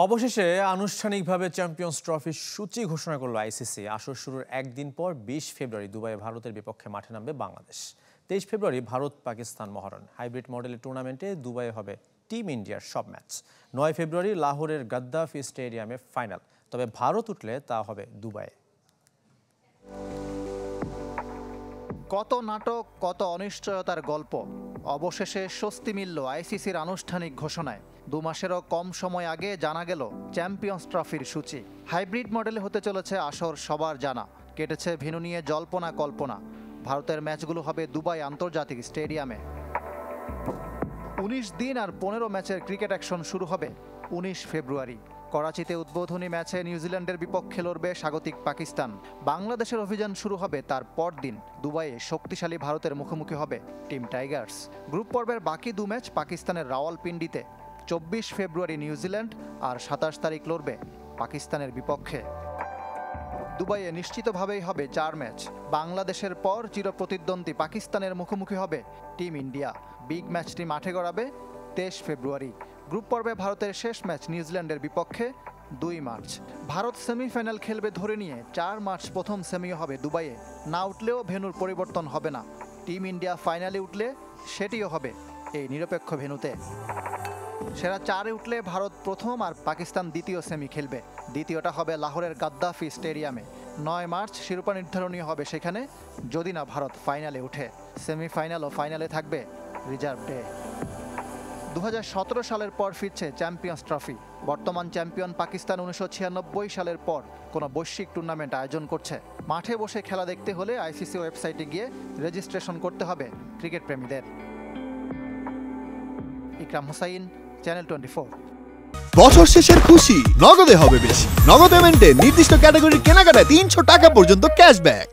অবশেষে আনুষ্ঠানিকভাবে চ্যাম্পিয়ন্স ট্রফির সূচি ঘোষণা করল আইসিসি। আসর শুরুর একদিন পর ২০ ফেব্রুয়ারি দুবাইয়ে ভারতের বিপক্ষে মাঠে নামবে বাংলাদেশ। ২৩ ফেব্রুয়ারি ভারত পাকিস্তান মহরণ। হাইব্রিড মডেলের টুর্নামেন্টে দুবাইয়ে হবে টিম ইন্ডিয়ার সব ম্যাচ। ৯ ফেব্রুয়ারি লাহোরের গাদ্দাফি স্টেডিয়ামে ফাইনাল। তবে ভারত উঠলে তা হবে দুবাইয়ে। কত নাটক, কত অনিশ্চয়তার গল্প। অবশেষে স্বস্তি মিলল আইসিসির আনুষ্ঠানিক ঘোষণায়। ২ মাসেরও কম সময় আগে জানা গেল চ্যাম্পিয়ন্স ট্রফির সূচি। হাইব্রিড মডেলে হতে চলেছে আসর সবার জানা। কেটেছে ভেন্যু নিয়ে জল্পনা কল্পনা। ভারতের ম্যাচগুলো হবে দুবাই আন্তর্জাতিক স্টেডিয়ামে। ১৯ দিন আর ১৫ ম্যাচের ক্রিকেট অ্যাকশন শুরু হবে ১৯ ফেব্রুয়ারি। করাচিতে উদ্বোধনী ম্যাচে নিউজিল্যান্ডের বিপক্ষে লড়বে স্বাগতিক পাকিস্তান। বাংলাদেশের অভিযান শুরু হবে তার পরদিন। দুবাইয়ে শক্তিশালী ভারতের মুখোমুখি হবে টিম টাইগার্স। গ্রুপ পর্বের বাকি ২ ম্যাচ পাকিস্তানের রাওয়ালপিন্ডিতে। ২৪ ফেব্রুয়ারি নিউজিল্যান্ড আর ২৭ তারিখ লড়বে পাকিস্তানের বিপক্ষে। দুবাইয়ে নিশ্চিতভাবেই হবে ৪ ম্যাচ। বাংলাদেশের পর চিরপ্রতিদ্বন্দ্বী পাকিস্তানের মুখোমুখি হবে টিম ইন্ডিয়া। বিগ ম্যাচটি মাঠে গড়াবে ২৩ ফেব্রুয়ারি। গ্রুপ পর্বে ভারতের শেষ ম্যাচ নিউজিল্যান্ডের বিপক্ষে ২ মার্চ। ভারত সেমিফাইনাল খেলবে ধরে নিয়ে ৪ মার্চ প্রথম সেমিও হবে দুবাইয়ে। না উঠলেও ভেন্যুর পরিবর্তন হবে না। টিম ইন্ডিয়া ফাইনালে উঠলে সেটিও হবে এই নিরপেক্ষ ভেন্যুতে। সেরা ৪-এ উঠলে ভারত প্রথম আর পাকিস্তান দ্বিতীয় সেমি খেলবে। দ্বিতীয়টা হবে লাহোরের গাদ্দাফি স্টেডিয়ামে। ৯ মার্চ শিরোপা নির্ধারণী হবে সেখানে, যদি না ভারত ফাইনালে উঠে। সেমিফাইনাল ও ফাইনালে থাকবে রিজার্ভ ডে। ২০১৭ সালের পর ফিরছে চ্যাম্পিয়ন্স ট্রফি। বর্তমান চ্যাম্পিয়ন পাকিস্তান ১৯৯৬ সালের পর কোনো বৈশ্বিক টুর্নামেন্ট আয়োজন করছে। মাঠে বসে খেলা দেখতে হলে আইসিসি ওয়েবসাইটে গিয়ে রেজিস্ট্রেশন করতে হবে ক্রিকেট প্রেমীদের। ইকরাম হুসাইন, চ্যানেল 24। বছর শেষের খুশি নগদে হবে বেশি। নগদ পেমেন্টে নির্দিষ্ট ক্যাটাগরির কেনাকাটায় ৩০০ টাকা পর্যন্ত ক্যাশব্যাক।